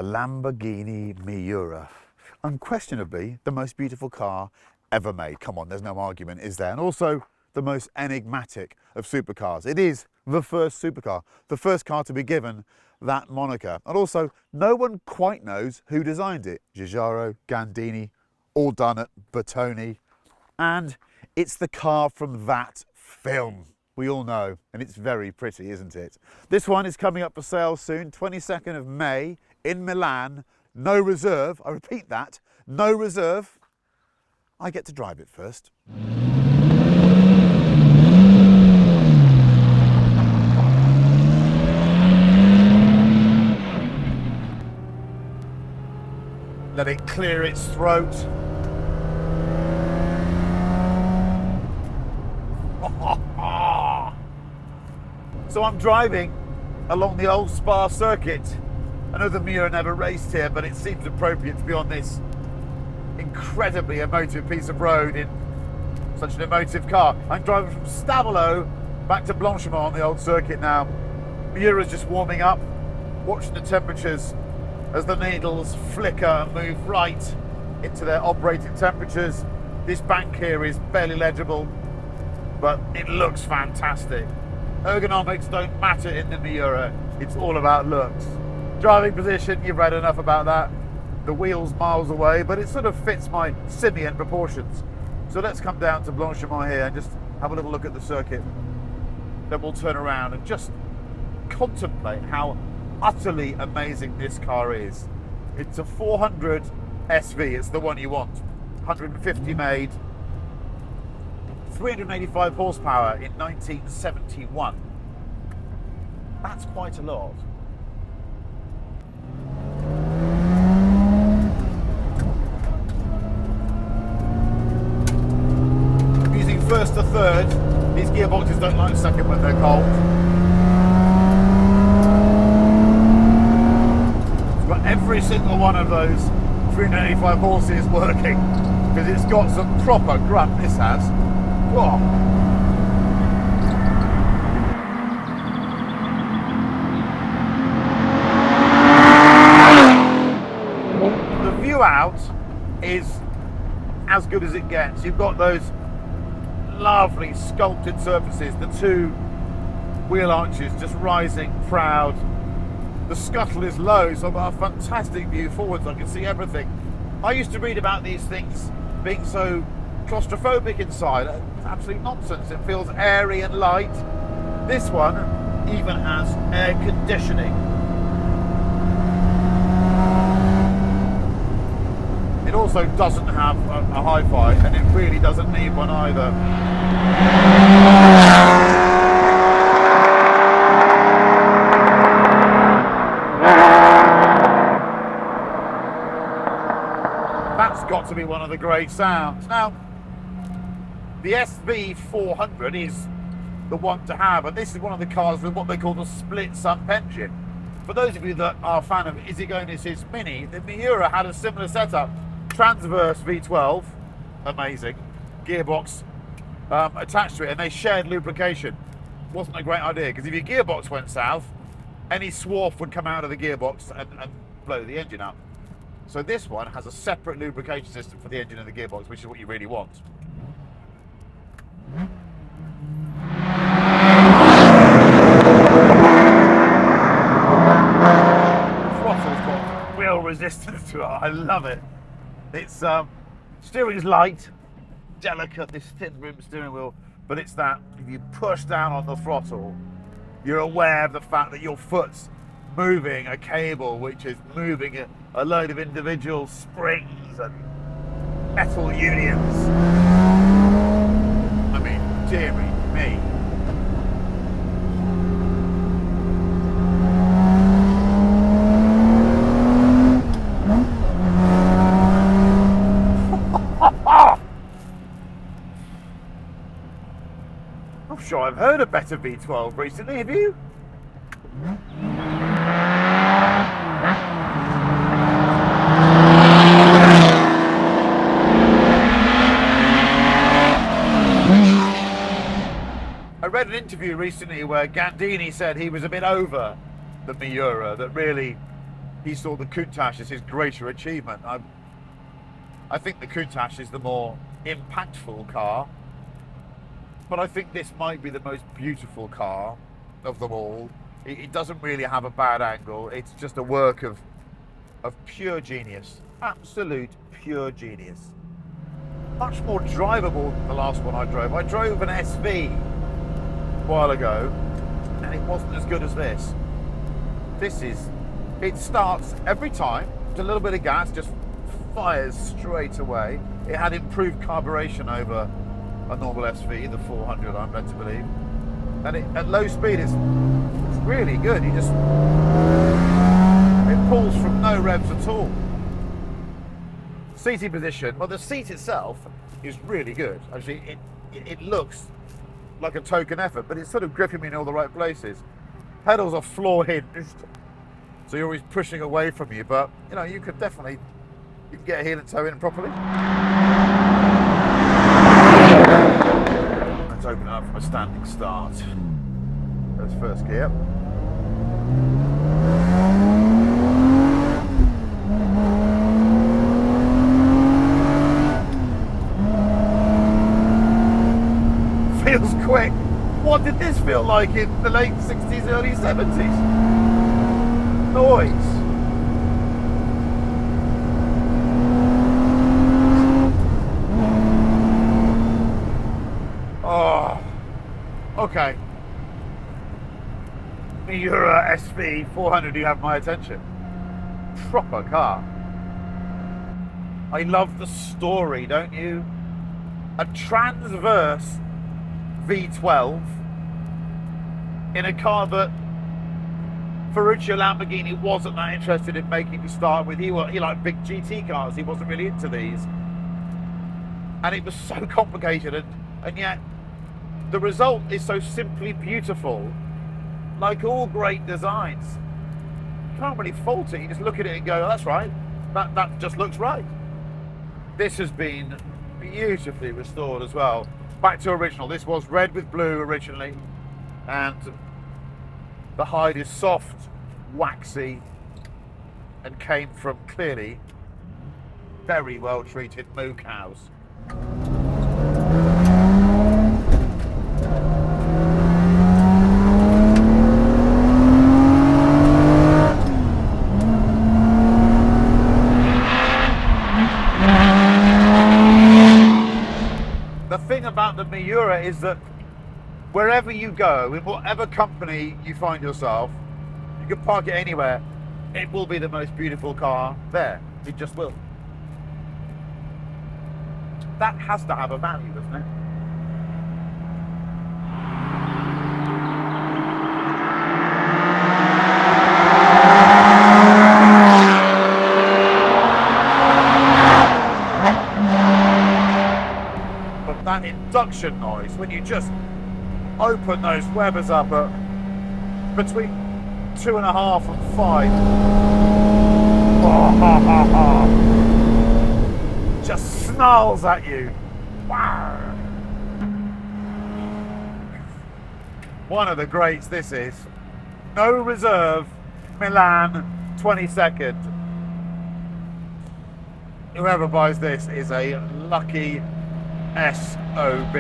the Lamborghini Miura. Unquestionably the most beautiful car ever made. Come on, there's no argument, is there? And also the most enigmatic of supercars. It is the first supercar, the first car to be given that moniker. And also, no one quite knows who designed it. Giugiaro, Gandini, all done at Bertone. And it's the car from that film. We all know, and it's very pretty, isn't it? This one is coming up for sale soon, 22nd of May in Milan. No reserve, I repeat that, no reserve. I get to drive it first. Let it clear its throat. So I'm driving along the old Spa circuit. I know the Miura never raced here, but it seems appropriate to be on this incredibly emotive piece of road in such an emotive car. I'm driving from Stavelot back to Blanchemont on the old circuit now. Miura's just warming up, watching the temperatures as the needles flicker and move right into their operating temperatures. This bank here is barely legible, but it looks fantastic. Ergonomics don't matter in the Miura, it's all about looks. Driving position, you've read enough about that. The wheel's miles away, but it sort of fits my simian proportions. So let's come down to Blanchemont here and just have a little look at the circuit. Then we'll turn around and just contemplate how utterly amazing this car is. It's a 400 SV, it's the one you want. 150 made, 385 horsepower in 1971. That's quite a lot. I'm using first to third. These gearboxes don't like second when they're cold. Every single one of those 385 horses working, because it's got some proper grunt, this has. Whoa. The view out is as good as it gets. You've got those lovely sculpted surfaces, the two wheel arches just rising proud. The scuttle is low, so I've got a fantastic view forwards. I can see everything. I used to read about these things being so claustrophobic inside. It's absolute nonsense. It feels airy and light. This one even has air conditioning. It also doesn't have a hi-fi, and it really doesn't need one either. That's got to be one of the great sounds. Now, the SV400 is the one to have, and this is one of the cars with what they call the split sump engine. For those of you that are a fan of Issigonis' Mini, the Miura had a similar setup. Transverse V12, amazing, gearbox attached to it, and they shared lubrication. Wasn't a great idea, because if your gearbox went south, any swarf would come out of the gearbox and blow the engine up. So this one has a separate lubrication system for the engine and the gearbox, which is what you really want. The throttle's got real resistance to it. I love it. It's steering's light, delicate, this thin rim steering wheel, but it's that if you push down on the throttle, you're aware of the fact that your foot's moving a cable which is moving a load of individual springs and metal unions. I mean, dearie me. I'm sure I've heard a better V12 recently, have you? I read an interview recently where Gandini said he was a bit over the Miura, that really he saw the Countach as his greater achievement. I think the Countach is the more impactful car, but I think this might be the most beautiful car of them all. It doesn't really have a bad angle. It's just a work of pure genius, absolute pure genius. Much more drivable than the last one I drove. I drove an SV a while ago, and it wasn't as good as this. It starts every time, just a little bit of gas, just fires straight away. It had improved carburation over a normal SV, the 400, I'm led to believe. And at low speed, it's really good. It pulls from no revs at all. Seating position, well, the seat itself is really good. Actually, it looks like a token effort, but it's sort of gripping me in all the right places. Pedals are floor hinged, so you're always pushing away from you, but you know, you can get a heel and toe in properly. Let's open it up from a standing start. That's first gear. Feels quick. What did this feel like in the late 60s, early 70s? Noise. Oh, okay. Miura SV 400, you have my attention. Proper car. I love the story, don't you? A transverse V12 in a car that Ferruccio Lamborghini wasn't that interested in making to start with. He liked big GT cars. He wasn't really into these. And it was so complicated, and yet the result is so simply beautiful. Like all great designs, you can't really fault it. You just look at it and go, oh, that's right. That just looks right. This has been beautifully restored as well. Back to original. This was red with blue originally, and the hide is soft, waxy, and came from clearly very well treated moo cows. The thing about the Miura is that wherever you go, in whatever company you find yourself, you can park it anywhere, it will be the most beautiful car there. It just will. That has to have a value, doesn't it? That induction noise, when you just open those Webers up at between 2.5 and 5, just snarls at you. Wow. One of the greats this is. No reserve, Milan, 22nd. Whoever buys this is a lucky SOB.